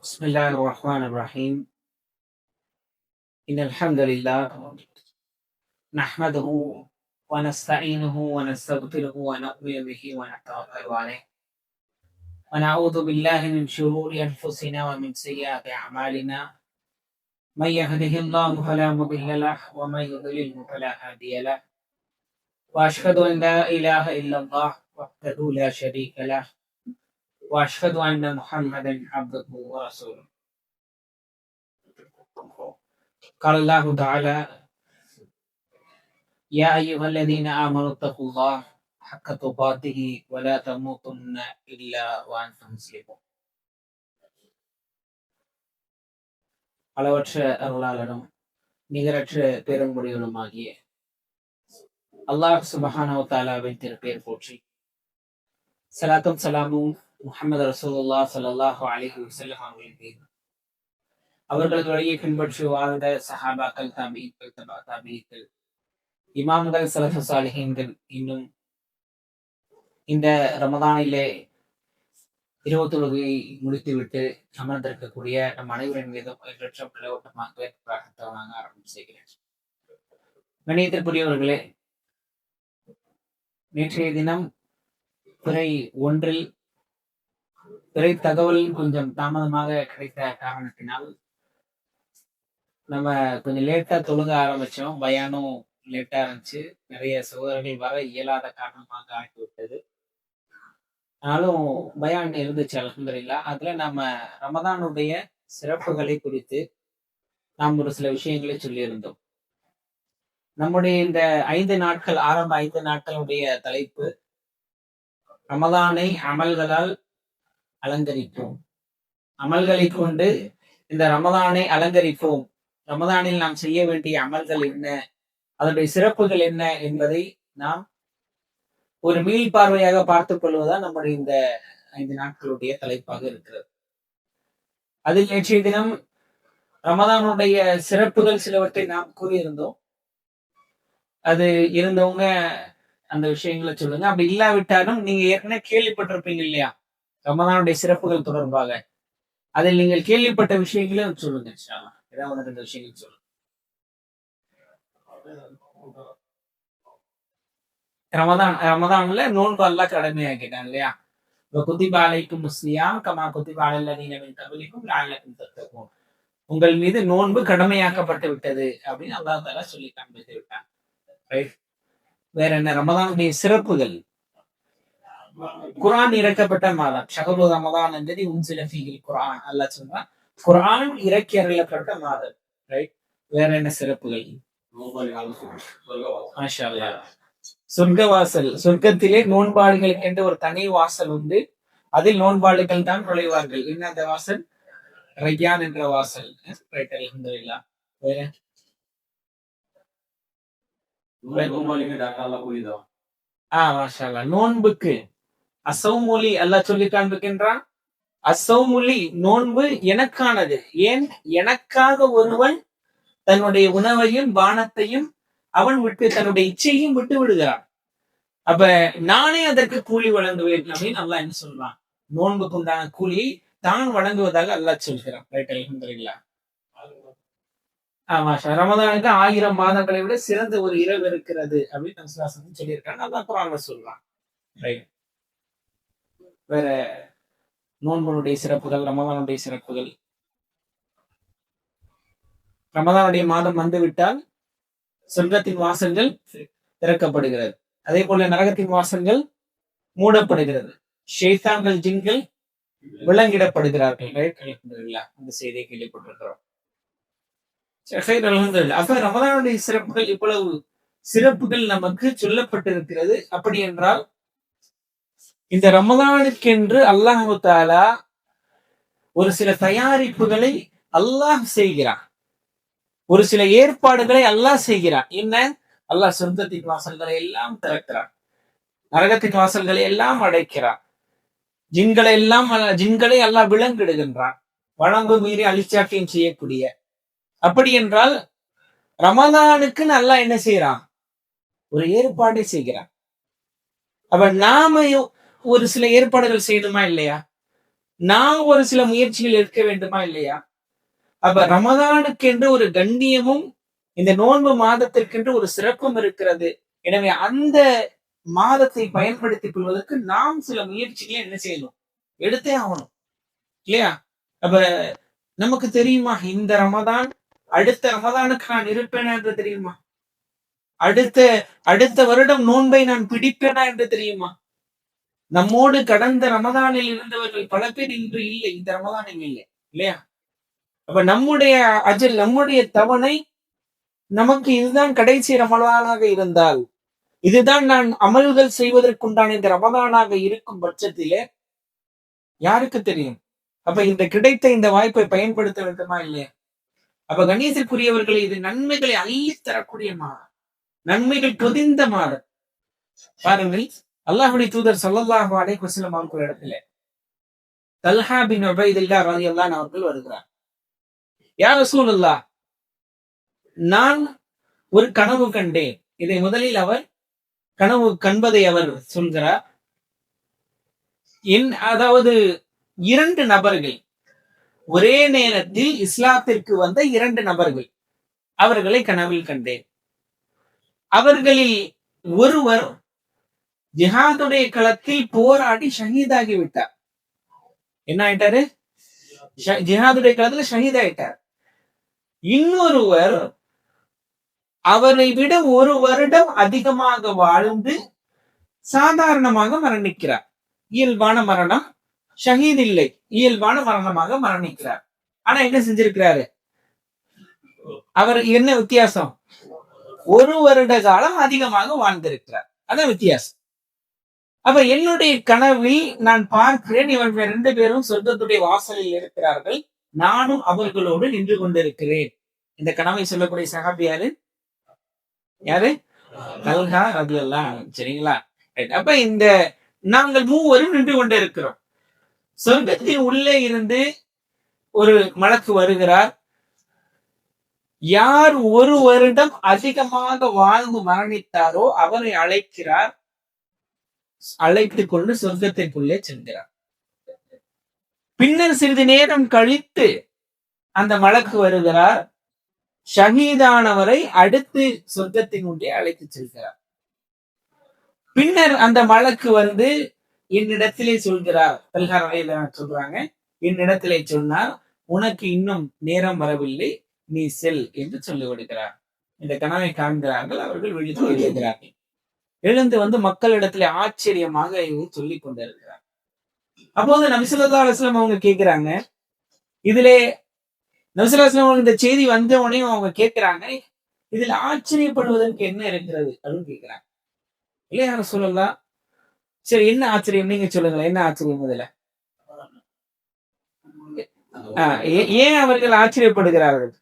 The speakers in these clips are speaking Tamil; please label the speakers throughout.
Speaker 1: بسم الله الرحمن الرحيم إن الحمد لله نحمده ونستعينه ونستغفره ونؤمن به ونتوكل عليه ونعوذ بالله من شرور أنفسنا ومن سيئات أعمالنا من يهده الله فلا مضل له ومن يضلله فلا هادي له وأشهد أن لا إله إلا الله وحده لا شريك له وأشهد أن محمدا عبده ورسوله قال الله تعالى يا أيها الذين آمنوا اتقوا الله حق تقاته ولا تموتن إلا وأنتم مسلمون. அளவற்ற அருளாளனும் நிகரற்ற பெரும்புடையவனுமாகிய அல்லாஹ் சுப்ஹானஹு வ தஆலாவின் திருப்பெயர் போற்றி ஸலாத்தும் ஸலாமும் முஹம்மது ரசூலுல்லாஹ் ஸல்லல்லாஹு அலைஹி வஸல்லம் அவர்களின் மீது, அவர்களது வழியை பின்பற்றி வாழ்ந்த சஹாபாக்கள், தாபீகள், தபா தாபீகள், இமாம்கள், ஸலஃபு ஸாலிஹீன்கள், இன்னும் இந்த ரமதானிலே இரவு தொழுகையை முடித்துவிட்டு அமர்ந்திருக்கக்கூடிய நம் அனைவரின் மீதும் ஆரம்பம் செய்கிறேன். கணியத்திற்குரியவர்களே, நேற்றைய தினம் பிறை ஒன்றில் பிறை தகவல் கொஞ்சம் தாமதமாக கிடைத்த காரணத்தினால் நம்ம கொஞ்சம் லேட்டா தொழுக ஆரம்பிச்சோம். பயானும் லேட்டா இருந்துச்சு. நிறைய சகோதரர்கள் வர இயலாத காரணமாக ஆகிவிட்டது. ஆனாலும் பயான் இருந்துச்சு அல்ஹம்துலில்லாஹ். அதுல நம்ம ரமதானுடைய சிறப்புகளை குறித்து நாம் ஒரு சில விஷயங்களை சொல்லியிருந்தோம். நம்முடைய இந்த 5 நாட்கள், ஆரம்ப 5 நாட்களுடைய தலைப்பு ரமதானை அமல்களால் அலங்கரிப்போம். அமல்களை கொண்டு இந்த ரமதானை அலங்கரிப்போம். ரமதானில் நாம் செய்ய வேண்டிய அமல்கள் என்ன, அதனுடைய சிறப்புகள் என்ன என்பதை நாம் ஒரு மீள் பார்வையாக பார்த்துக் கொள்வதுதான் நம்முடைய இந்த 5 நாட்களுடைய தலைப்பாக இருக்கிறது. அதில் நேற்றைய தினம் ரமதானுடைய சிறப்புகள் சிலவற்றை நாம் கூறியிருந்தோம். அது இருந்தவங்க அந்த விஷயங்களை சொல்லுங்க. அப்படி இல்லாவிட்டாலும் நீங்க ஏற்கனவே கேள்விப்பட்டிருப்பீங்க இல்லையா, ரமதானுடைய சிறப்புகள் தொடர்பாக. அதில் நீங்கள் கேள்விப்பட்ட விஷயங்களை சொல்லுங்க. ஏதாவது 2 விஷயங்கள் சொல்லுங்க. ரமதான்ல நோன்பு அல்லாஹ் கடமையாக்கிட்டான் இல்லையா? குத்திப அலைக்கும் ஸியாம் கமா குத்திப அலல் லதீன மின் கப்லிக்கும் லஅல்லக்கும் தத்தகூன். உங்கள் மீது நோன்பு கடமையாக்கப்பட்டு விட்டது அப்படின்னு அல்லாஹ் தஆலா சொல்லி காண்பித்து விட்டான். ரைட். வேற என்ன ரமதானுடைய சிறப்புகள்? குர்ஆன் இறக்கப்பட்ட மாதம். ஷஹ்ரு ரமதான் அல்லதி உன்சில ஃபீஹில் குர்ஆன். அல்லாஹ் சொல்றான், குர்ஆன் இறக்கி அருளப்பட்ட மாதம். ரைட். வேற என்ன சிறப்புகள்? மாஷா அல்லாஹ். சொர்க்கவாசல், சொர்க்கத்திலே நோன்பாளிகளுக்கு என்று ஒரு தனி வாசல் உண்டு. அதில் நோன்பாளிகள் தான் நுழைவார்கள். என்ன அந்த வாசல்? ரய்யான் என்ற வாசல். அல்ஹம்துலில்லாஹ். வேற மாஷா அல்லாஹ். நோன்புக்கு அசௌமுலி அல்லாஹ் சொல்லி காண்பிக்கின்றான். அசௌமுலி, நோன்பு எனக்கானது. ஏன்? எனக்காக ஒருவன் தன்னுடைய உணவையும் பானத்தையும் அவன் விட்டு தன்னுடைய இச்சையும் விட்டு விடுகிறான். அப்ப நானே அதற்கு கூலி வழங்குவேன் அப்படின்னு அல்லாஹ் என்ன சொல்றான்? நோன்புக்கு உண்டான கூலியை தான் வழங்குவதாக அல்லாஹ் சொல்கிறான். ரைட். அல்ஹம்துலில்லாஹ். ரமதானுக்கு 1000 மாதங்களை விட சிறந்த ஒரு இரவு இருக்கிறது அப்படின்னு சொல்லியிருக்காங்க. அல்லாஹ் குர்ஆன்ல சொல்றான். ரைட். வேற நோன்புடைய சிறப்புகள், ரமதானுடைய சிறப்புகள். ரமதானுடைய மாதம் வந்துவிட்டால் சொர்க்கத்தின் வாசல்கள் திறக்கப்படுகிறது. அதே போல நரகத்தின் வாசல்கள் மூடப்படுகிறது. ஷைத்தான்கள், ஜின்கள் விலங்கிடப்படுகிறார்கள். அந்த செய்தியை கேள்விப்பட்டிருக்கிறோம். அப்ப ரமதானுடைய சிறப்புகள், இவ்வளவு சிறப்புகள் நமக்கு சொல்லப்பட்டிருக்கிறது. அப்படி என்றால் இந்த ரமதானுக்கென்று அல்லாஹ் தஆலா ஒரு சில தயாரிப்புகளை அல்லாஹ் செய்கிறான். ஒரு சில ஏற்பாடுகளை அல்லாஹ் செய்கிறான். என்ன? அல்லாஹ் சொர்க்கத்தின் வாசல்களை எல்லாம் திறக்கிறான், நரகத்தின் வாசல்களை எல்லாம் அடைக்கிறான், ஜின்களை அல்லாஹ் விலங்கிடுகின்றான், வழங்கு மீறி அழிச்சாட்டியம் செய்யக்கூடிய. அப்படி என்றால் ரமதானுக்கு அல்லாஹ் என்ன செய்யறான்? ஒரு ஏற்பாடை செய்கிறான். அப்ப நாம ஒரு சில ஏற்பாடுகள் செய்யணுமா இல்லையா? நான் ஒரு சில முயற்சிகள் எடுக்க வேண்டுமா இல்லையா? அப்ப ரமதானுக்கு என்று ஒரு கண்ணியமும் இந்த நோன்பு மாதத்திற்கென்று ஒரு சிறப்பும் இருக்கிறது. எனவே அந்த மாதத்தை பயன்படுத்திக் கொள்வதற்கு நாம் சில முயற்சிகளை என்ன செய்யணும், எடுத்தே ஆகணும் இல்லையா? அப்ப நமக்கு தெரியுமா இந்த ரமதான் அடுத்த ரமதானுக்கு நான் இருப்பேனா என்று தெரியுமா? அடுத்த அடுத்த வருடம் நோன்பை நான் பிடிப்பேனா என்று தெரியுமா? நம்மோடு கடந்த ரமதானில் இருந்தவர்கள் பல பேர் இன்று இல்லை, இந்த ரமதானில் இல்லை இல்லையா? அப்ப நம்முடைய அஜல், நம்முடைய தவணை நமக்கு இதுதான் கடைசி ரமதானாக இருந்தால், இதுதான் நான் அமல்கள் செய்வதற்குண்டான இந்த ரமதானாக இருக்கும் பட்சத்திலே யாருக்கு தெரியும்? அப்ப இந்த கிடைத்த இந்த வாய்ப்பை பயன்படுத்த வேண்டுமா இல்லையா? அப்ப கணேசக்குரியவர்களை இது நன்மைகளை அள்ளி தரக்கூடிய மாதம், நன்மைகள் பொதிந்த மாதம். பாருங்கள், அல்லாஹ்வுடைய தூதர் ஸல்லல்லாஹு அலைஹி வஸல்லம் அவர்கள் இடத்துல தல்ஹா பின் உபைதுல்லாஹ் ரலியல்லாஹு அன்ஹு அவர்கள் வருகிறார். யா ரசூலுல்லாஹ், நான் ஒரு கனவு கண்டேன். இதை முதலில் அவர் கனவு கண்பதை அவர் சொல்கிறார். அதாவது 2 நபர்கள் ஒரே நேரத்தில் இஸ்லாத்திற்கு வந்த 2 நபர்கள், அவர்களை கனவில் கண்டேன். அவர்களில் ஒருவர் ஜிஹாதுடைய களத்தில் போராடி ஷஹீதாகி விட்டார். என்ன ஆயிட்டாரு? ஜிஹாதுடைய களத்துல ஷஹீத் ஆயிட்டார். இன்னொருவர் அவரை விட 1 வருடம் அதிகமாக வாழ்ந்து சாதாரணமாக மரணிக்கிறார். இயல்பான மரணம், ஷஹீத் இல்லை, இயல்பான மரணமாக மரணிக்கிறார். ஆனா என்ன செஞ்சிருக்கிறாரு? அவர் என்ன வித்தியாசம்? 1 வருட காலம் அதிகமாக வாழ்ந்திருக்கிறார். அதான் வித்தியாசம். அப்ப என்னுடைய கனவில் நான் பார்க்கிறேன், இவர்கள் 2 பேரும் சொர்க்கத்துடைய வாசலில் இருக்கிறார்கள், நானும் அவர்களோடு நின்று கொண்டிருக்கிறேன். இந்த கனவை சொல்லக்கூடிய சஹாபி யாரு? யாரு? தல்ஹா ரலியல்லாஹு அன்ஹு. சரிங்களா? அப்ப இந்த நாங்கள் மூவரும் நின்று கொண்டிருக்கிறோம். சொர்க்கத்தின் உள்ளே இருந்து ஒரு மலக்கு வருகிறார். யார் 1 வருடம் அதிகமாக வாழ்ந்து மரணித்தாரோ அவரை அழைக்கிறார். அழைத்துக் கொண்டு சொர்க்கத்திற்குள்ளே செல்கிறார். பின்னர் சிறிது நேரம் கழித்து அந்த மலக்கு வருகிறார். ஷஹீதானவரை அடுத்து சொர்க்கத்தினுடைய அழைத்து செல்கிறார். பின்னர் அந்த மலக்கு வந்து என்னிடத்திலே சொல்கிறார். சொல்றாங்க, என்னிடத்திலே சொன்னார், உனக்கு இன்னும் நேரம் வரவில்லை, நீ செல் என்று சொல்லிவிடுகிறார். இந்த கனவை காண்கிறார்கள். அவர்கள் விழித்து எழுகிறார்கள். எழுந்து வந்து மக்களிடத்திலே ஆச்சரியமாக சொல்லிக் கொண்டிருக்கிறார். அப்போது நபி ஸல்லல்லாஹு அலைஹி வஸல்லம் அவங்க கேட்கிறாங்க, இதிலே நபி ஸல்லல்லாஹு அலைஹி வஸல்லம் இந்த செய்தி வந்த உடனே அவங்க கேட்கிறாங்க, இதுல ஆச்சரியப்படுவதற்கு என்ன இருக்கிறது அப்படின்னு கேட்கிறாங்க. இல்லையா ரசூலுல்லாஹ்? சரி, என்ன ஆச்சரியம் நீங்க சொல்லுங்களேன், என்ன ஆச்சரியம் இதுல? ஏன் அவர்கள் ஆச்சரியப்படுகிறார்கள்?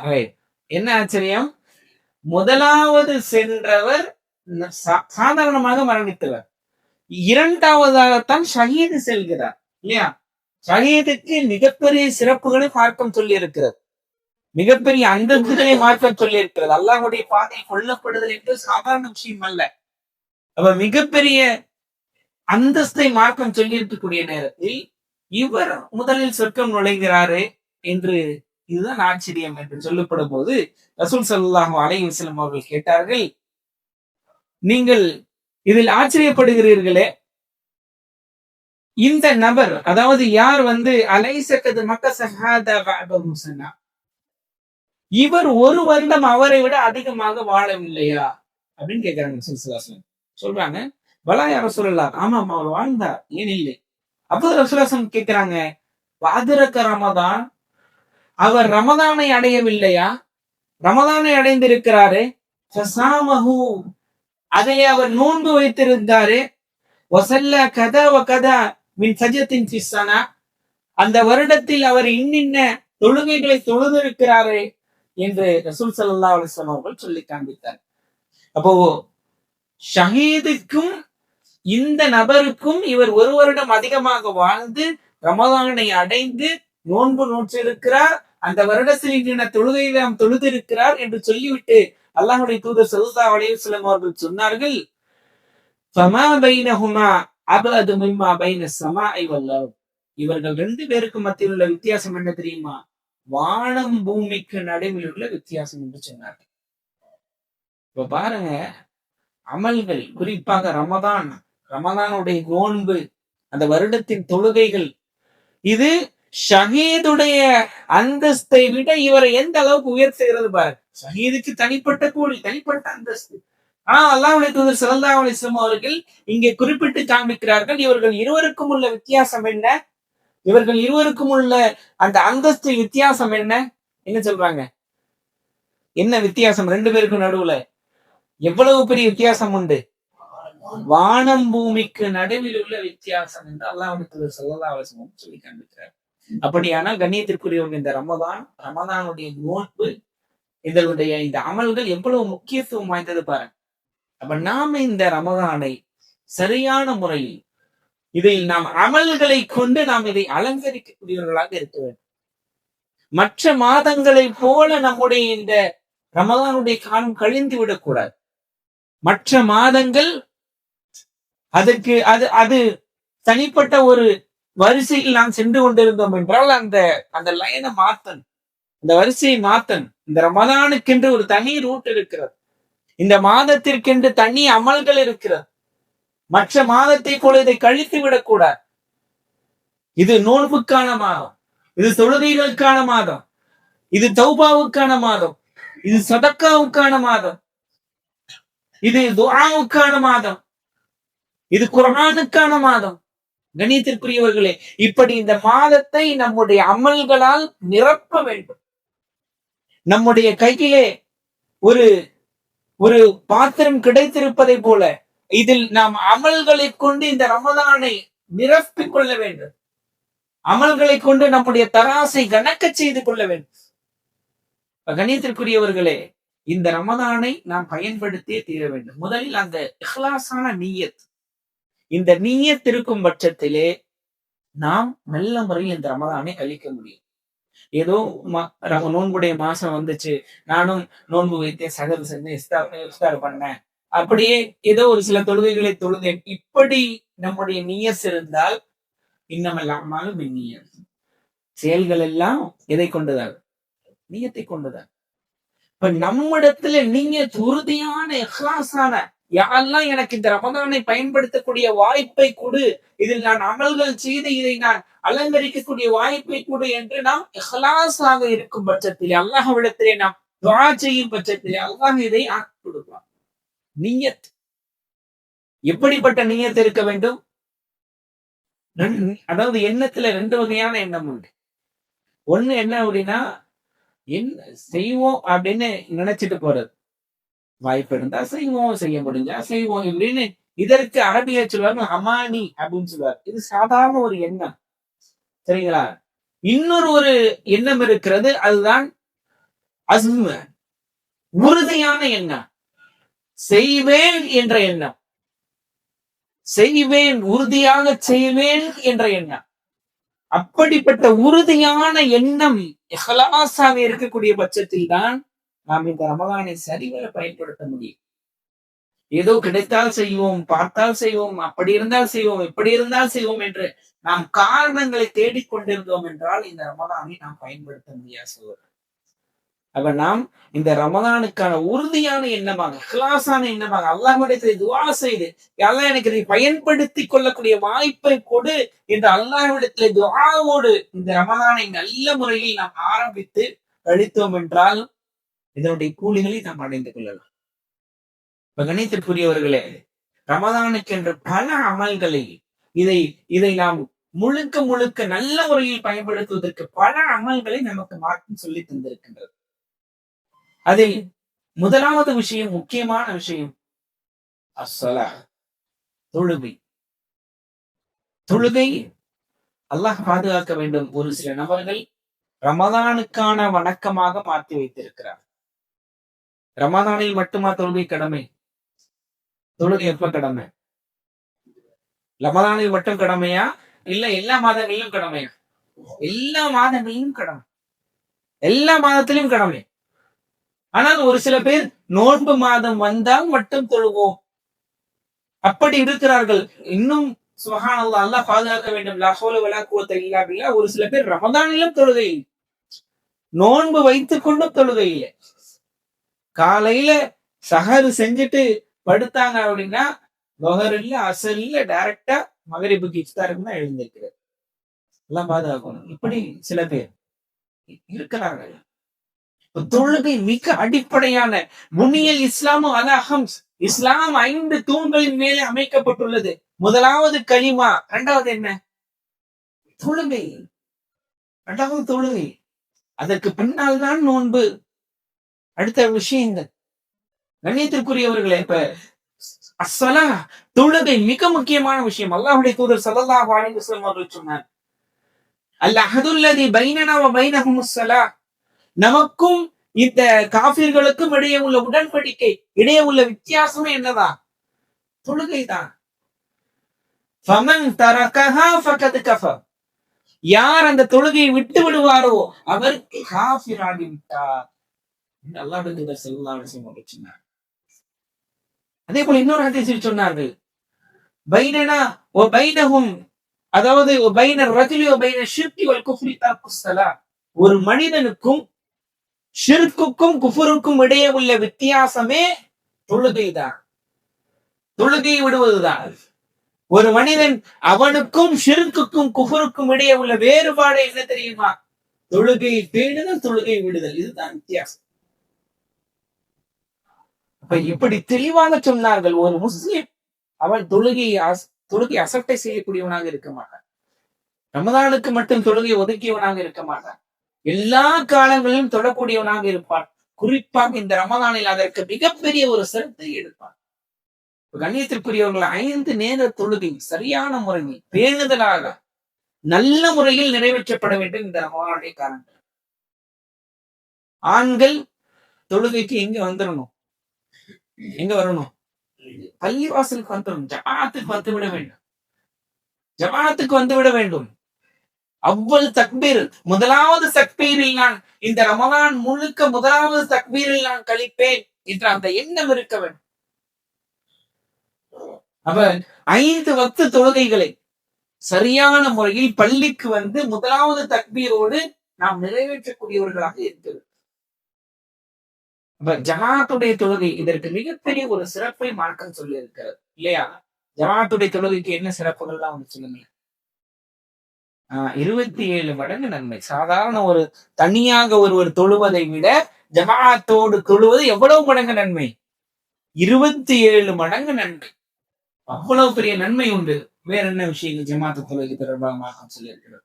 Speaker 1: ரைட். என்ன ஆச்சரியம்? முதலாவது சென்றவர் சாதாரணமாக மரணித்தவர், 2வதாகத்தான் ஷஹீது செல்கிறார் இல்லையா? ஷஹீதுக்கு மிகப்பெரிய சிறப்புகளை மார்க்கம் சொல்லி இருக்கிறது, மிகப்பெரிய அந்தஸ்துகளை மார்க்கம் சொல்லி இருக்கிறது. அல்லாஹ்வுடைய பாதையில் கொல்லப்படுதல் என்று சாதாரண விஷயம் அல்ல. அப்ப மிகப்பெரிய அந்தஸ்தை மார்க்கம் சொல்லி இருக்கக்கூடிய நேரத்தில் இவர் முதலில் சொர்க்கம் நுழைகிறாரு என்று, இதுதான் ஆச்சரியம் என்று சொல்லப்படும் போது ரசூல் ஸல்லல்லாஹு அலைஹி வஸல்லம் அவர்கள் கேட்டார்கள், நீங்கள் இதில் ஆச்சரியப்படுகிறீர்களே, இந்த நபர், அதாவது யார் வந்து அலைசக்கது மக்கா, இவர் 1 வருடம் அவரை விட அதிகமாக வாழவில்லையா அப்படின்னு கேட்கிறாங்க. சொல்றாங்க, பலா யா ரசூலல்லாஹ், ஆமாம் அவர் வாழ்ந்தார், ஏன் இல்லை? அப்போது ரசூலுல்லாஹ் கேட்கிறாங்க, வாதிரக்க ரமதான், அவர் ரமதானை அடையவில்லையா? ரமதானை அடைந்திருக்கிறாரு, அதை அவர் நோன்பு வைத்திருந்தாரு, அந்த வருடத்தில் அவர் இன்னின்ன தொழுகைகளை தொழுதிருக்கிறாரு என்று ரசூல் ஸல்லல்லாஹு அலைஹி வஸல்லம் அவர்கள் சொல்லி காண்பித்தார். அப்போ ஷஹீதுக்கும் இந்த நபருக்கும் இவர் 1 வருடம் அதிகமாக வாழ்ந்து ரமதானை அடைந்து நோன்பு நோற்றிருக்கிறார், அந்த வருடத்தில் இன்ன தொழுகையை நாம் தொழுதிருக்கிறார் என்று சொல்லிவிட்டு அல்லாஹ்வுடைய தூதர் ஸல்லல்லாஹு அலைஹி வஸல்லம் அவர்கள் சொன்னார்கள், ஃபமா பைனஹுமா அபது மிம்மா பைன ஸமாஇ வல் அர்த். இவர்கள் 2 பேருக்கு மத்தியில் உள்ள வித்தியாசம் என்ன தெரியுமா? வானம் பூமிக்கு நடுவில் உள்ள வித்தியாசம் என்று சொன்னார். இப்ப பாருங்க, அமல்கள் குறிப்பாக ரமதானுடைய நோன்பு, அந்த வருடத்தின் தொழுகைகள், இது ஷஹீதுடைய அந்தஸ்தை விட இவரை எந்த அளவுக்கு உயர்த்துகிறது பாருங்க. ஷஹீதுக்கு தனிப்பட்ட கூலி, தனிப்பட்ட அந்தஸ்து. ஆனா அல்லாஹ்வுடைய தூதர் ஸல்லல்லாஹு அலைஹி வஸல்லம் அவர்கள் இங்கே குறிப்பிட்டு காண்பிக்கிறார்கள், இவர்கள் இருவருக்கும் உள்ள வித்தியாசம் என்ன, இவர்கள் இருவருக்கும் உள்ள அந்த அந்தஸ்து வித்தியாசம் என்ன. என்ன சொல்றாங்க? என்ன வித்தியாசம் 2 பேருக்கும் நடுவுல? எவ்வளவு பெரிய வித்தியாசம் உண்டு? வானம் பூமிக்கு நடுவில் உள்ள வித்தியாசம் என்று அல்லாஹ்வுடைய தூதர் ஸல்லல்லாஹு அலைஹி வஸல்லம் சொல்லி காண்பிக்கிறார். அப்படியானால் கண்ணியத்திற்குரியவங்க, இந்த ரமதானுடைய நோன்பு, இதனுடைய இந்த அமல்கள் எவ்வளவு முக்கியத்துவம் வாய்ந்தது பாருங்க. அப்ப நாம இந்த ரமதானை சரியான முறையில் இதில் நாம் அமல்களை கொண்டு நாம் இதை அலங்கரிக்கக்கூடியவர்களாக இருக்க வேண்டும். மற்ற மாதங்களை போல நம்முடைய இந்த ரமதானுடைய காலம் கழிந்து விடக்கூடாது. மற்ற மாதங்கள் அதுக்கு அது தனிப்பட்ட ஒரு வரிசையில் நாம் சென்று கொண்டிருந்தோம் என்றால் அந்த லைனை மாத்தன், அந்த வரிசையை மாத்தன். இந்த ரமதானுக்கென்று ஒரு தனி ரூட் இருக்கிறது. இந்த மாதத்திற்கென்று தனி அமல்கள் இருக்கிறது. மற்ற மாதத்தை போல இதை கழித்து விடக்கூடாது. இது நோன்புக்கான மாதம், இது தொழுகைகளுக்கான மாதம், இது தௌபாவுக்கான மாதம், இது சதக்காவுக்கான மாதம், இது துஆவுக்கான மாதம், இது குர்ஆனுக்கான மாதம். கணியத்திற்குரியவர்களே, இப்படி இந்த மாதத்தை நம்முடைய அமல்களால் நிரப்ப வேண்டும். நம்முடைய கையிலே ஒரு ஒரு பாத்திரம் கிடைத்திருப்பதை போல இதில் நாம் அமல்களை கொண்டு இந்த ரமதானை நிரப்பிக் கொள்ள வேண்டும். அமல்களை கொண்டு நம்முடைய தராசை கணக்க செய்து கொள்ள வேண்டும். கணியத்திற்குரியவர்களே, இந்த ரமதானை நாம் பயன்படுத்தியே தீர வேண்டும். முதலில் அந்த இஹ்லாஸான நீயத், இந்த நீயத் இருக்கும் பட்சத்திலே நாம் நல்ல முறையில் இந்த ரமதானை கழிக்க முடியும். ஏதோ நோன்புடைய மாசம் வந்துச்சு, நானும் நோன்பு வைத்தேன், சகல் செஞ்சு இஃப்தார் பண்ணேன், அப்படியே ஏதோ ஒரு சில தொழுகைகளை தொழுதேன், இப்படி நம்முடைய நியத் இருந்தால் இன்னமெல்லாம் நியத், செயல்கள் எல்லாம் எதை கொண்டுதான்? நியத்தை கொண்டுதான். இப்ப நம்மிடத்துல நியத் உறுதியான இஹ்லாஸான, யாரெல்லாம் எனக்கு இந்த ரமதானை பயன்படுத்தக்கூடிய வாய்ப்பை கொடு, இதில் நான் அமல்கள் செய்து இதை நான் அலங்கரிக்கக்கூடிய வாய்ப்பை கொடு என்று நாம் இஹ்லாஸாக இருக்கும் பட்சத்திலே, அல்லாஹ்விடத்திலே நாம் துஆ செய்யும் பட்சத்திலே அல்லாஹ் இதை ஆக்கி கொடுப்பான். நியத், எப்படிப்பட்ட நியத் இருக்க வேண்டும்? அதாவது எண்ணத்துல 2 வகையான எண்ணம் உண்டு. ஒண்ணு என்ன அப்படின்னா, என்ன செய்வோம் அப்படின்னு நினைச்சிட்டு போறது, வாய்ப்பு இருந்தா செய்வோம், செய்ய முடிஞ்சா செய்வோம் இப்படின்னு. இதற்கு அரபிய சொல்வாங்க அமானி அப்படின்னு சொல்வார். இது சாதாரண ஒரு எண்ணம், சரிங்களா? இன்னொரு ஒரு எண்ணம் இருக்கிறது, அதுதான் அஸ்ம, உறுதியான எண்ணம், செய்வேன் என்ற எண்ணம், செய்வேன், உறுதியாக செய்வேன் என்ற எண்ணம். அப்படிப்பட்ட உறுதியான எண்ணம் இஹ்லாஸாக இருக்கக்கூடிய பட்சத்தில் தான் நாம் இந்த ரமதானை சரிவர பயன்படுத்த முடியும். ஏதோ கிடைத்தால் செய்வோம், பார்த்தால் செய்வோம், அப்படி இருந்தால் செய்வோம், இப்படி இருந்தால் செய்வோம் என்று நாம் காரணங்களை தேடிக்கொண்டிருந்தோம் என்றால் இந்த ரமதானை நாம் பயன்படுத்த முடியாது. அப்ப நாம் இந்த ரமதானுக்கான உறுதியான எண்ணமாக, இஹ்லாஸான எண்ணமாக அல்லாஹ்விடத்தில் துஆ செய்து, அல்லாஹ் எனக்கு இதை பயன்படுத்தி கொள்ளக்கூடிய வாய்ப்பை கொடு என்று அல்லாஹ்விடத்தில் துஆவோடு இந்த ரமதானை நல்ல முறையில் நாம் ஆரம்பித்து கழித்தோம் என்றால் இதனுடைய கூலிகளை நாம் அடைந்து கொள்ளலாம். இப்ப கணித்திற்குரியவர்களே, ரமதானுக்கு என்று பல அமல்களை, இதை நாம் முழுக்க நல்ல முறையில் பயன்படுத்துவதற்கு பல அமல்களை நமக்கு மார்க்கம் சொல்லி தந்திருக்கின்றது. அதில் முதலாவது விஷயம், முக்கியமான விஷயம் அஸ்ஸலா, தொழுகை. தொழுகை அல்லாஹ் பாதுகாக்க வேண்டும். ஒரு சில நபர்கள் ரமதானுக்கான வணக்கமாக மாற்றி வைத்திருக்கிறார். ரமதானில் மட்டுமா தொழுகை கடமை? தொழுகை எப்ப கடமை? ரமதானில் மட்டும் கடமையா, இல்ல எல்லா மாதங்களிலும் கடமையா? எல்லா மாதங்களிலும் கடமை, எல்லா மாதத்திலும் கடமை. ஆனால் ஒரு சில பேர் நோன்பு மாதம் வந்தால் மட்டும் தொழுவோம், அப்படி இருக்கிறார்கள். இன்னும் சுப்ஹானல்லாஹ், அல்லாஹ் பாதுகாக்க வேண்டும். லா ஹவ்ல வலா குவத்த இல்லா பில்லாஹ். ஒரு சில பேர் ரமதானிலும் தொழுகை, நோன்பு வைத்துக் கொண்டு தொழுகை இல்லை. காலையில சஹர் செஞ்சுட்டு படுத்தாங்க அப்படின்னா லொஹர் இல்ல, அசர் இல்ல, டைரக்டா மகரிபுக்கு இஃப்தாருக்கு தான் எழுந்திருக்கிறது. எல்லாம் பாதுகாக்கணும். இப்படி சில பேர் இருக்கிறார்கள். தொழுகை மிக அடிப்படையான புனியல் இஸ்லாமு அலா ஹம்ஸ். இஸ்லாம் 5 தூண்களின் மேலே அமைக்கப்பட்டுள்ளது. முதலாவது கலிமா, இரண்டாவது என்ன? தொழுகை. இரண்டாவது தொழுகை. அதற்கு பின்னால் தான் நோன்பு, அடுத்த விஷயங்கள். கண்ணியத்திற்குரியவர்களே, இப்ப அஸ்ஸலா, தொழுகை மிக முக்கியமான விஷயம். அல்லாஹ்வுடைய தூதர் ஸல்லல்லாஹு அலைஹி வஸல்லம் அவர்கள் சொன்னார், அல் அஹதுல்லதி பைனனா வ பைனஹுமுஸ் ஸலா. நமக்கும் இந்த காஃபிர்களுக்கும் இடையே உள்ள உடன்படிக்கை, இடையே உள்ள வித்தியாசமே என்னதான்? தொழுகைதான். ஃபமன் தரகஹா ஃபகத் கஃபர். யார் அந்த தொழுகையை விட்டு விடுவாரோ அவருக்கு காஃபிர் ஆகிவிட்டார். அல்லாஹ்வுடைய தூதர் ஸல்லல்லாஹு அலைஹி வஸல்லம் சொன்னார். அதே போல இன்னொரு ஹதீஸில் சொன்னார்கள், பைனனா வ பைனஹும், அதாவது பைன ரஜுலி வ பைன ஷிர்கி வல் குஃப்ரி தர்குஸ் ஸலா. ஒரு மனிதனுக்கும் ஷிர்க்குக்கும் குஃபருக்கும் இடையே உள்ள வித்தியாசமே தொழுகைதான், தொழுகையை விடுவதுதான். ஒரு மனிதன் அவனுக்கும் ஷிர்க்குக்கும் குஃபருக்கும் இடையே உள்ள வேறுபாடு என்ன தெரியுமா? தொழுகையை பேணுதல், தொழுகையை விடுதல். இதுதான் வித்தியாசம். அப்ப இப்படி தெளிவாக சொன்னார்கள். ஒரு முஸ்லிம் அவன் தொழுகை அசட்டை செய்யக்கூடியவனாக இருக்க மாட்டான். ரமதானுக்கு மட்டும் தொழுகை ஒதுக்கியவனாக இருக்க மாட்டான். எல்லா காலங்களிலும் தொடக்கூடியவனாக இருப்பான். குறிப்பாக இந்த ரமதானில் அதற்கு மிகப்பெரிய ஒரு சிரத்தை எடுப்பான். கண்ணியத்திற்குரியவர்கள், 5 நேர தொழுகை சரியான முறையில் பேணுதலாக நல்ல முறையில் நிறைவேற்றப்பட வேண்டும் இந்த ரமதானுடைய காலங்கள். ஆண்கள் தொழுகைக்கு எங்க வந்துடணும்? எங்க வரணும்? பள்ளிவாசலுக்கு வந்துடணும். ஜமாத்துக்கு வந்துவிட வேண்டும். ஜமாத்துக்கு வந்துவிட வேண்டும். அவ்வளவு தக்பீர், முதலாவது தக்பீரில் நான் இந்த ரமலான் முழுக்க முதலாவது தக்பீரில் நான் கழிப்பேன் என்ற அந்த எண்ணம் இருக்க வேண்டும். அப்ப 5 வக்து தொழுகைகளை சரியான முறையில் பள்ளிக்கு வந்து முதலாவது தக்பீரோடு நாம் நிறைவேற்றக்கூடியவர்களாக இருக்கிறது. அப்ப ஜமாத்துடைய தொழுகை இதற்கு மிகப்பெரிய ஒரு சிறப்பை மார்க்கம் சொல்லி இருக்கிறது இல்லையா? ஜமாத்துடைய தொழுகைக்கு என்ன சிறப்புகள்லாம் வந்து சொல்லுங்க. 27 மடங்கு நன்மை. சாதாரண ஒரு தனியாக ஒருவர் தொழுவதை விட ஜமாத்தோடு தொழுவது எவ்வளவு மடங்கு நன்மை? 27 மடங்கு நன்மை. அவ்வளவு பெரிய நன்மை உண்டு. வேற என்ன விஷயங்கள் ஜமாத்து தொழுகை தொடர்பாக சொல்லியிருக்கிறது?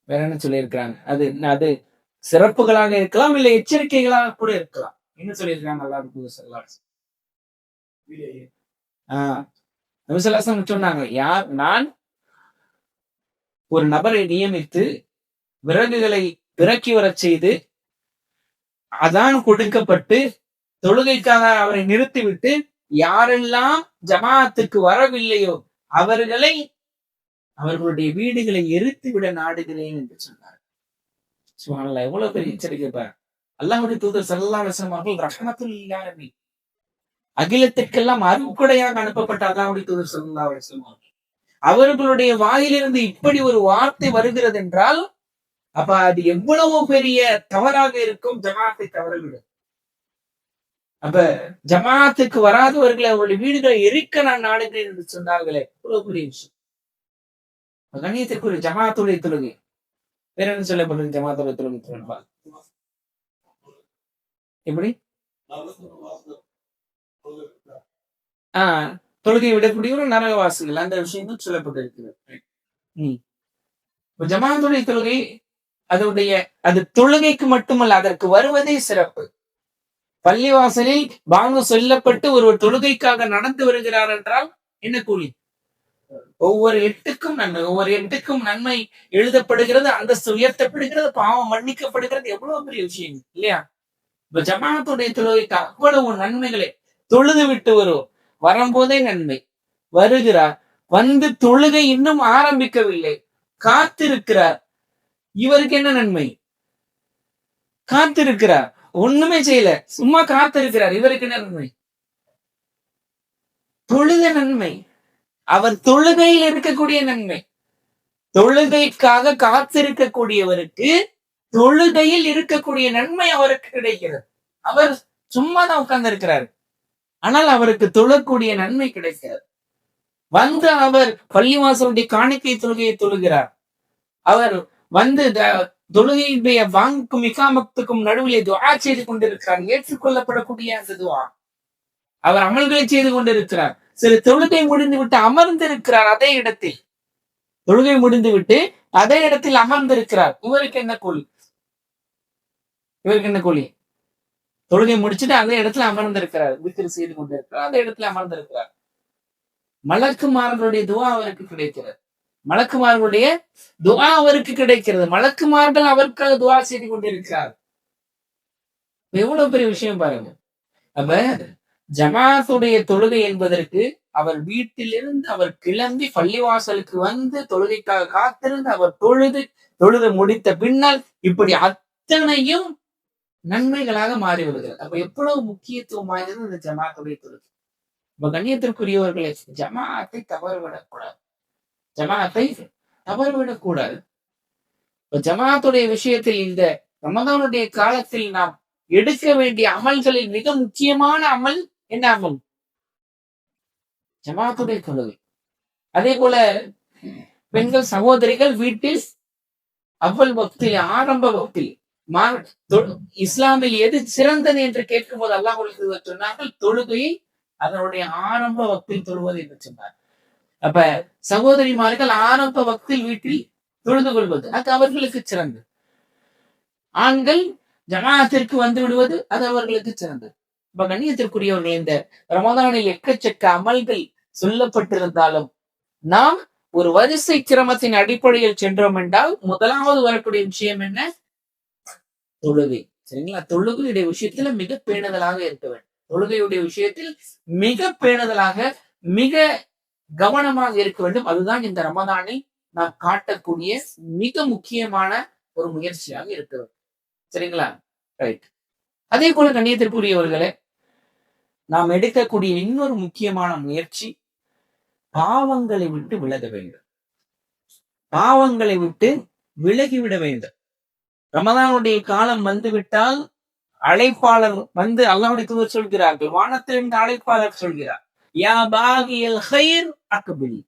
Speaker 1: வேற என்ன சொல்லியிருக்கிறாங்க? அது சிறப்புகளாக இருக்கலாம், இல்லை எச்சரிக்கைகளாக கூட இருக்கலாம். என்ன சொல்லியிருக்காங்க? அல்லாஹ் சொன்னாங்க, யார் நான் ஒரு நபரை நியமித்து விறகுகளை பிறக்கி வரச் செய்து அதான் கொடுக்கப்பட்டு தொழுகைக்காக அவரை நிறுத்திவிட்டு யாரெல்லாம் ஜமாத்துக்கு வரவில்லையோ அவர்களை அவர்களுடைய வீடுகளை எரித்து விட நாடுகிறேன் என்று சொன்னார். சுப்ஹானல்லாஹ், எவ்வளவு பெரிய எச்சரிக்கை பார். அல்லாஹ்வுடைய தூதர் ஸல்லல்லாஹு அலைஹி வஸல்லம் அவர்கள் ரஹ்மத்துல் லில் ஆலமீன், அகிலத்திற்கெல்லாம் அருட்கொடையாக அனுப்பப்பட்ட அல்லாஹ்வுடைய தூதர் ஸல்லல்லாஹு அலைஹி வஸல்லம் அவர்களுடைய வாயிலிருந்து இப்படி ஒரு வார்த்தை வருகிறது என்றால் அப்ப அது எவ்வளவு பெரிய தவறாக இருக்கும். ஜமாத்தை தவறவிடும். அப்ப ஜமாத்துக்கு வராதவர்களை அவருடைய வீடுகளை எரிக்க நான் நாடுகிறேன் என்று சொன்னார்களே, எவ்வளவு பெரிய விஷயம். கண்ணியத்திற்குரிய ஜமாத்துடைய தொழுகை வேற என்ன சொல்லப்படுது? ஜமாத்துடைய தொழுகை தொடர்பா எப்படி தொழுகை விடக்கூடியவர்கள் நரகவாசிகள், அந்த விஷயங்கள் சொல்லப்பட்டிருக்கிறது. ஜமாத்துடைய தொழுகை அது தொழுகைக்கு மட்டுமல்ல, அதற்கு வருவதே சிறப்பு. பள்ளிவாசலில் பாங்கு சொல்லப்பட்டு ஒருவர் தொழுகைக்காக நடந்து வருகிறார் என்றால் என்ன கூலி? ஒவ்வொரு எட்டுக்கும் நன்மை எழுதப்படுகிறது, அந்தஸ்து உயர்த்தப்படுகிறது, பாவம் மன்னிக்கப்படுகிறது. எவ்வளவு பெரிய விஷயம் இல்லையா? இப்ப ஜமாத்துடைய தொழுகைக்கு அவ்வளவு நன்மைகளை. தொழுது விட்டு வரும்போதே நன்மை. வருகிறார், வந்து தொழுகை இன்னும் ஆரம்பிக்கவில்லை, காத்திருக்கிறார், இவருக்கு என்ன நன்மை? காத்திருக்கிறார், ஒண்ணுமே செய்யல, சும்மா காத்திருக்கிறார், இவருக்கு என்ன நன்மை? தொழுத நன்மை. அவர் தொழுகையில் இருக்கக்கூடிய நன்மை. தொழுகைக்காக காத்திருக்கக்கூடியவருக்கு தொழுகையில் இருக்கக்கூடிய நன்மை அவருக்கு கிடைக்கிறது. அவர் சும்மா தான் உட்கார்ந்து இருக்கிறார், ஆனால் அவருக்கு தொழக்கூடிய நன்மை கிடைக்கிறது. வந்து அவர் பள்ளிவாசலுடைய காணிக்கை தொழுகையை தொழுகிறார். அவர் வந்து தொழுகையுடைய வாங்குக்கும் இகாமத்துக்கும் நடுவிலே துஆ செய்து கொண்டிருக்கிறார். ஏற்றுக்கொள்ளப்படக்கூடிய அந்த துஆ. அவர் அமல்களை செய்து கொண்டிருக்கிறார். சில தொழுகை முடிந்து விட்டு அமர்ந்திருக்கிறார் அதே இடத்தில். தொழுகை முடிந்து விட்டு அதே இடத்தில் அமர்ந்திருக்கிறார். இவருக்கு என்ன கூலி? இவருக்கு என்ன கூலி? தொழுகை முடிச்சுட்டு அதே இடத்துல அமர்ந்திருக்கிறார். வித்திரு செய்து கொண்டிருக்கிறார். அதே இடத்துல அமர்ந்திருக்கிறார். மலக்குமார்களுடைய துஆ அவருக்கு கிடைக்கிறது. மலக்குமார்களுடைய துஆ அவருக்கு கிடைக்கிறது. மலக்குமார்கள் அவருக்காக துஆ செய்து கொண்டிருக்கிறார். எவ்வளவு பெரிய விஷயம் பாருங்க. அப்ப ஜமாத்துடைய தொழுகை என்பதற்கு அவர் வீட்டிலிருந்து அவர் கிளம்பி பள்ளிவாசலுக்கு வந்து தொழுகைக்காக காத்திருந்து அவர் தொழுது முடித்த பின்னால் இப்படி அத்தனையும் நன்மைகளாக மாறி வருகிறது. அப்ப எவ்வளவு முக்கியத்துவம் வாய்ந்தது இந்த ஜமாத்துடைய தொழுகை. இப்ப கண்ணியத்திற்குரியவர்களே, ஜமாத்தை தவறுவிடக்கூடாது. ஜமாத்தை தவறுவிடக்கூடாது. இப்ப ஜமாத்துடைய விஷயத்தில் இந்த ரமதானுடைய காலத்தில் நாம் எடுக்க வேண்டிய அமல்களில் மிக முக்கியமான அமல் என்ன அமல்? ஜமாத்துடைய தொழுகை. அதே போல பெண்கள் சகோதரிகள் வீட்டில் அவ்வல் வக்தில், ஆரம்ப வக்தில், இஸ்லாமில் எது சிறந்தது என்று கேட்கும் போது அல்லாஹ் சொன்னார்கள் தொழுகையை அதனுடைய ஆரம்ப வக்தில் தொழுவது என்று சொன்னார். அப்ப சகோதரிமார்கள் ஆரம்ப வக்தில் வீட்டில் தொழுது கொள்வது அது அவர்களுக்கு சிறந்தது. ஆண்கள் ஜமாஅத்திற்கு வந்து விடுவது அது அவர்களுக்கு சிறந்தது. இப்ப கண்ணியத்திற்குரியவர்கள், இந்த ரமதானில் எக்கச்சக்க அமல்கள் சொல்லப்பட்டிருந்தாலும் நாம் ஒரு வரிசை கிரமத்தின் அடிப்படையில் சென்றோம் என்றால் முதலாவது வரக்கூடிய விஷயம் என்ன? தொழுகை. சரிங்களா? தொழுகையுடைய விஷயத்துல மிக பேணுதலாக இருக்க வேண்டும். தொழுகையுடைய விஷயத்தில் மிக பேணுதலாக, மிக கவனமாக இருக்க வேண்டும். அதுதான் இந்த ரமதானில் நாம் காட்டக்கூடிய மிக முக்கியமான ஒரு முயற்சியாக இருக்க வேண்டும். சரிங்களா? ரைட். அதே போல கண்ணியத்திற்குரியவர்களே, நாம் எடுக்கக்கூடிய இன்னொரு முக்கியமான முயற்சி பாவங்களை விட்டு விலக வேண்டும். பாவங்களை விட்டு விலகிவிட வேண்டும். ரமதானுடைய காலம் வந்துவிட்டால் அழைப்பாளர் வந்து அல்லாஹ்வுடைய தூதர் சொல்கிறார்கள், வானத்திலிருந்து அழைப்பாளர் சொல்கிறார், யா பாகியல் கைர் அக்பில்,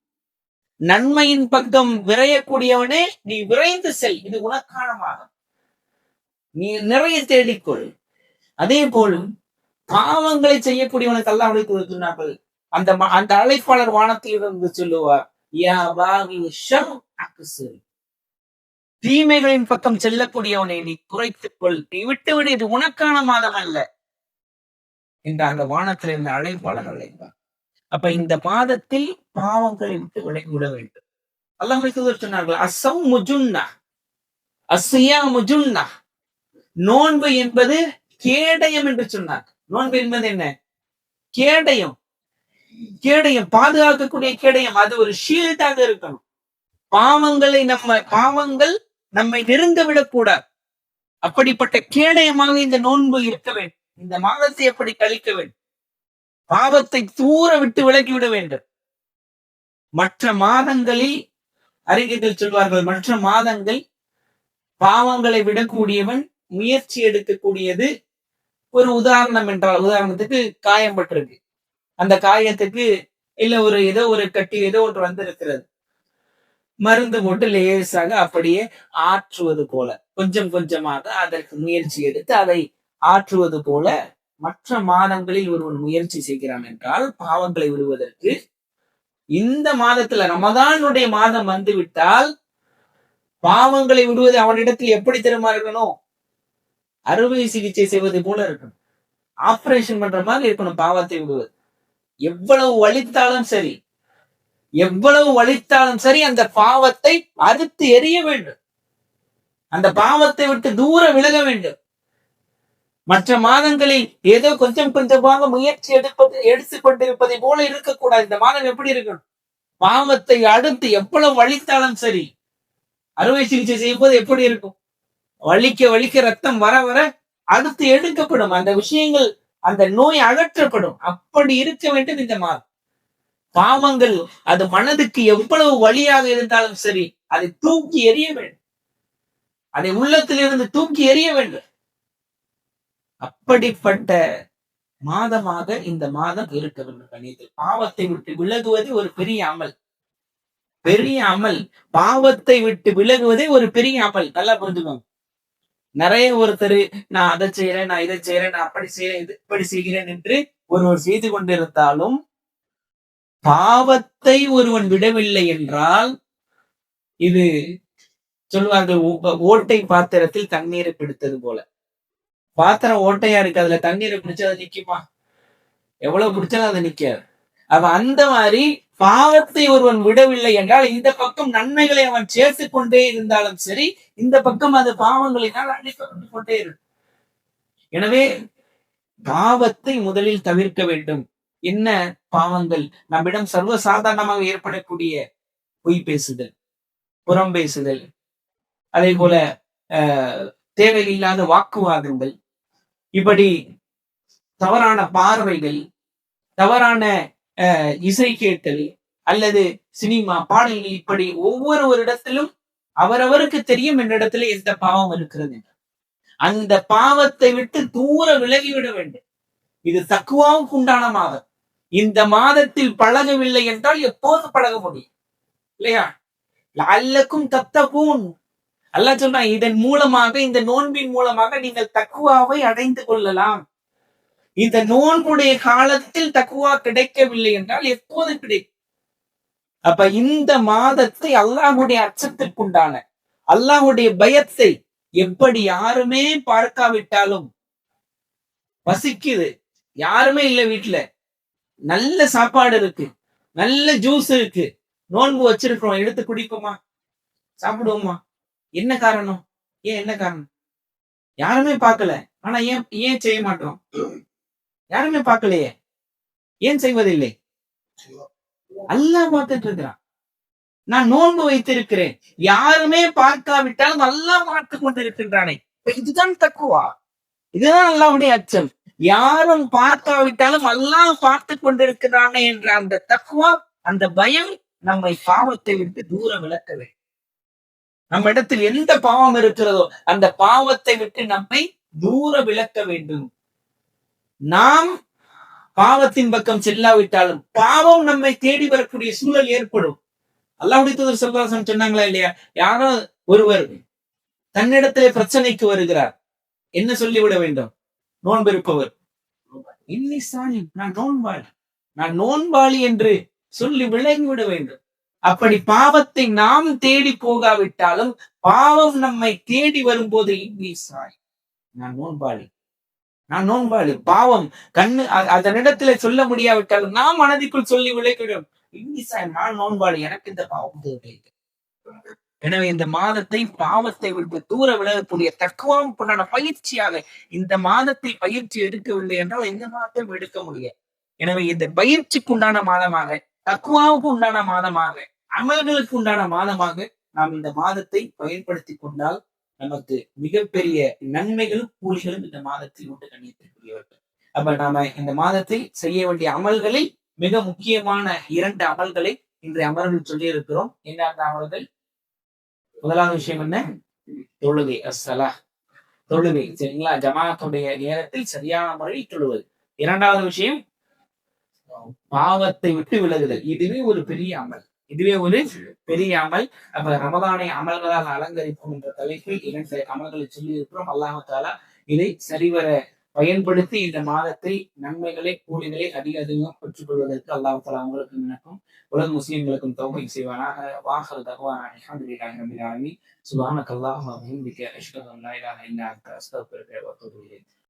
Speaker 1: நன்மையின் பக்கம் விரையக்கூடியவனே நீ விரைந்து செல், இது உனக்கான மாதம், நீ நிறைய தேடிக்கொள். அதே போல் பாவங்களை செய்யக்கூடியவனுக்கு அல்லாஹ்வுடைய தூதர் சொன்னார்கள், அந்த அழைப்பாளர் வானத்தில் இருந்து சொல்லுவார், யா பாகி ஷர் அக்ஸிர், தீமைகளின் பக்கம் செல்லக்கூடியவனை நீ குறைத்துக் கொள், நீ விட்டுவிடு, இது உனக்கான மாதம் அல்ல என்ற அந்த வானத்தில் இருந்த அழைப்பாளர் அழைப்பார். அப்ப இந்த மாதத்தில் பாவங்களை விட்டு விலகிவிட வேண்டும். அல்லாஹ்வுடைய தூதர் சொன்னார்கள், அஸ்ஸௌமு ஜுன்னா, அஸ்ஸியாமு ஜுன்னா, நோன்பு என்பது கேடயம் என்று சொன்னார். நோன்பு என்பது என்ன? கேடயம். கேடயம், பாதுகாக்கக்கூடிய கேடயம். அது ஒரு ஷீல்டாக இருக்கணும். பாவங்கள் நம்மை நெருங்க விடக்கூடாது. அப்படிப்பட்ட கேடயமாக இந்த நோன்பு இருக்க வேண்டும். இந்த மாதத்தை எப்படி கழிக்க வேண்டும்? பாவத்தை தூர விட்டு விலகிவிட வேண்டும். மற்ற மாதங்களில் அறிஞர்கள் சொல்வார்கள், மற்ற மாதங்கள் பாவங்களை விடக்கூடியவன் முயற்சி எடுக்கக்கூடியது. ஒரு உதாரணம் என்றால், உதாரணத்துக்கு காயம் பட்டிருக்கு, அந்த காயத்துக்கு இல்ல ஒரு ஏதோ ஒரு கட்டி ஏதோ ஒன்று வந்திருக்கிறது, மருந்து போட்டு லேசாக அப்படியே ஆற்றுவது போல, கொஞ்சம் கொஞ்சமாக அதற்கு முயற்சி எடுத்து அதை ஆற்றுவது போல மற்ற மாதங்களில் ஒருவன் முயற்சி செய்கிறான் என்றால் பாவங்களை விடுவதற்கு, இந்த மாதத்துல ரமதானுடைய மாதம் வந்துவிட்டால் பாவங்களை விடுவது அவனிடத்தில் எப்படி தெரியுமா இருக்கணும்? அறுவை சிகிச்சை செய்வது போல இருக்கணும். ஆபரேஷன் பண்ற மாதிரி இருக்கணும் பாவத்தை விடுவது. எவ்வளவு வலித்தாலும் சரி, எவ்வளவு வலித்தாலும் சரி, அந்த பாவத்தை அறுத்து எறிய வேண்டும். அந்த பாவத்தை விட்டு தூர விலக வேண்டும். மற்ற மாதங்களில் ஏதோ கொஞ்சம் கொஞ்சமாக முயற்சி எடுத்துக் கொண்டிருப்பதை போல இருக்கக்கூடாது. இந்த மாதம் எப்படி இருக்கணும்? பாவத்தை அடுத்து எவ்வளவு வலித்தாலும் சரி, அறுவை சிகிச்சை செய்யும் போது எப்படி இருக்கும்? வலிக்க வலிக்க ரத்தம் வர வர அடுத்து எடுக்கப்படும், அந்த விஷயங்கள், அந்த நோய் அகற்றப்படும். அப்படி இருக்க வேண்டும் இந்த மாதம். பாவங்கள் அது மனதுக்கு எவ்வளவு வலியாக இருந்தாலும் சரி, அதை தூக்கி எறிய வேண்டும். அதை உள்ளத்திலிருந்து தூக்கி எறிய வேண்டும். அப்படிப்பட்ட மாதமாக இந்த மாதம் இருக்க வேண்டும். கணியத்தில் பாவத்தை விட்டு விலகுவது ஒரு பெரிய அமல். பெரிய அமல். பாவத்தை விட்டு விலகுவதே ஒரு பெரிய அமல். நல்லா புரிஞ்சுக்கோங்க. நிறைய ஒருத்தர் நான் அதை செய்யறேன், நான் இதை செய்யறேன், நான் அப்படி செய்யறேன், இது இப்படி செய்கிறேன் என்று ஒருவர் செய்து கொண்டிருந்தாலும் பாவத்தை ஒருவன் விடவில்லை என்றால் இது சொல்லுவார்கள் ஓட்டை பாத்திரத்தில் தண்ணீரை பிடித்தது போல. பாத்திரம் ஓட்டையா இருக்கு, அதுல தண்ணீரை பிடிச்சா அது நிக்குமா? எவ்வளவு பிடிச்சாலும் அது நிக்காது. அப்ப அந்த மாதிரி பாவத்தை ஒருவன் விடவில்லை என்றால் இந்த பக்கம் நன்மைகளை அவன் சேர்த்து கொண்டே இருந்தாலும் சரி, இந்த பக்கம் அது பாவங்களினால் அழிக்கப்பட்டு கொண்டே இருக்கும். எனவே பாவத்தை முதலில் தவிர்க்க வேண்டும். என்ன பாவங்கள்? நம்மிடம் சர்வசாதாரணமாக ஏற்படக்கூடிய பொய் பேசுதல், புறம் பேசுதல், அதே போல தேவையில்லாத வாக்குவாதங்கள், இப்படி தவறான பார்வைகள், தவறான இசை கேட்டல் அல்லது சினிமா பாடல்கள், இப்படி ஒவ்வொருவரிடத்திலும் அவரவருக்கு தெரியும் என்னிடத்துல எந்த பாவம் இருக்கிறது. அந்த பாவத்தை விட்டு தூர விலகிவிட வேண்டும். இது தக்குவாவுக்கு உண்டான மாதம். இந்த மாதத்தில் பழகவில்லை என்றால் எப்போது பழக முடியும்? இல்லையா? அல்லக்கும் தத்தகூன் அல்லாஹ் சொல்றான், இதன் மூலமாக, இந்த நோன்பின் மூலமாக நீங்கள் தக்குவாவை அடைந்து கொள்ளலாம். இந்த நோன்புடைய காலத்தில் தக்குவா கிடைக்கவில்லை என்றால் எப்போது கிடைக்கும்? அப்ப இந்த மாதத்தை அல்லாஹுடைய அச்சத்திற்குண்டான, அல்லாஹுடைய பயத்தை, எப்படி யாருமே பார்க்காவிட்டாலும் பசிக்குது, யாருமே இல்ல வீட்டுல, நல்ல சாப்பாடு இருக்கு, நல்ல ஜூஸ் இருக்கு, நோன்பு வச்சிருக்கிறோம், எடுத்து குடிப்போமா? சாப்பிடுவோமா? என்ன காரணம்? என்ன காரணம்? யாருமே பார்க்கல. ஆனா ஏன் செய்ய மாட்டோம்? யாருமே பார்க்கலையே, ஏன் செய்வதில்லை? அல்லாஹ் பார்த்துட்டு இருக்கிறான். நான் நோன்பு வைத்திருக்கிறேன், யாருமே பார்க்காவிட்டாலும் அல்லாஹ் பார்த்து கொண்டிருக்கின்றானே. இதுதான் தக்குவா, இதுதான் அல்லாஹ்வுடைய அச்சம். யாரும் பார்க்காவிட்டாலும் அல்லாஹ் பார்த்து கொண்டிருக்கிறானே என்ற அந்த தக்குவா, அந்த பயம் நம்மை பாவத்தை விட்டு தூர விலக்க வேண்டும். நம்ம இடத்தில் எந்த பாவம் இருக்கிறதோ அந்த பாவத்தை விட்டு நம்மை தூர விலக்க வேண்டும். நாம் பாவத்தின் பக்கம் செல்லாவிட்டாலும் பாவம் நம்மை தேடி வரக்கூடிய சூழல் ஏற்படும். அல்லாஹ்வுடைய தூதர் ஸல்லல்லாஹு அலைஹி வஸல்லம் சொன்னாங்களா இல்லையா? யாரோ ஒருவர் தன்னிடத்திலே பிரச்சனைக்கு வருகிறார், என்ன சொல்லிவிட வேண்டும்? நோன்பு இருப்பவர், நான் நோன்பாளி என்று சொல்லி விளங்கிவிட வேண்டும். அப்படி பாவத்தை நாம் தேடி போகாவிட்டாலும் பாவம் நம்மை தேடி வரும்போது நான் நோன்பாளி, பாவம் கண்ணு அதனிடத்துல சொல்ல முடியாவிட்டாலும் நாம் மனதிற்குள் சொல்லி விளைவிடும், நான் நோன்பாளி, எனக்கு இந்த பாவம் தேவை. எனவே இந்த மாதத்தை பாவத்தை விட்டு தூர விலகக்கூடிய தக்குவாவுக்குண்டான பயிற்சியாக இந்த மாதத்தை பயிற்சி எடுக்கவில்லை என்றால் இந்த மாதத்தை எடுக்க முடியாது. எனவே இந்த பயிற்சிக்கு உண்டான மாதமாக, தக்குவாவுக்கு உண்டான மாதமாக, அமல்களுக்கு உண்டான மாதமாக நாம் இந்த மாதத்தை பயன்படுத்தி கொண்டால் நமக்கு மிகப்பெரிய நன்மைகளும் கூலிகளும் இந்த மாதத்தில் உண்டு கண்ணியத்திற்குரியவர்கள். அப்ப நாம இந்த மாதத்தில் செய்ய வேண்டிய அமல்களில் மிக முக்கியமான 2 அமல்களை இன்றைய அமல்கள் சொல்லி இருக்கிறோம். என்ன அந்த அமல்கள்? முதலாவது விஷயம் என்ன? தொழுகை, அஸ்ஸலா, தொழுகை. சரிங்களா? ஜமாத்துடைய நேரத்தில் சரியான முறையில் தொழுவது. 2வது விஷயம் பாவத்தை விட்டு விலகுதல். இதுவே ஒரு பெரிய அமல். அப்ப ரமதானை அமல்களால் அலங்கரிப்போம் என்ற தலைப்பில் 2 அமல்களை சொல்லி இருக்கிறோம். அல்லாஹ் தஆலா இதை சரிவர பயன்படுத்தி இந்த மாதத்தை நன்மைகளை, கூலிகளை அதிகமாக பெற்றுக் கொள்வதற்கு அல்லாஹ் தஆலா உங்களுக்கு எனக்கும் உலக முஸ்லிம்களுக்கும் தௌஃபீக் செய்வானாக. வாஹிரு தஅவானா அல்ஹம்துலில்லாஹி ரப்பில் ஆலமீன். சுப்ஹானக அல்லாஹும்ம வ பிஹம்திக அஷ்ஹது அன் லா இலாஹா இல்லா அன்த அஸ்தக்ஃபிருக வ அத்தூபு இலைக்.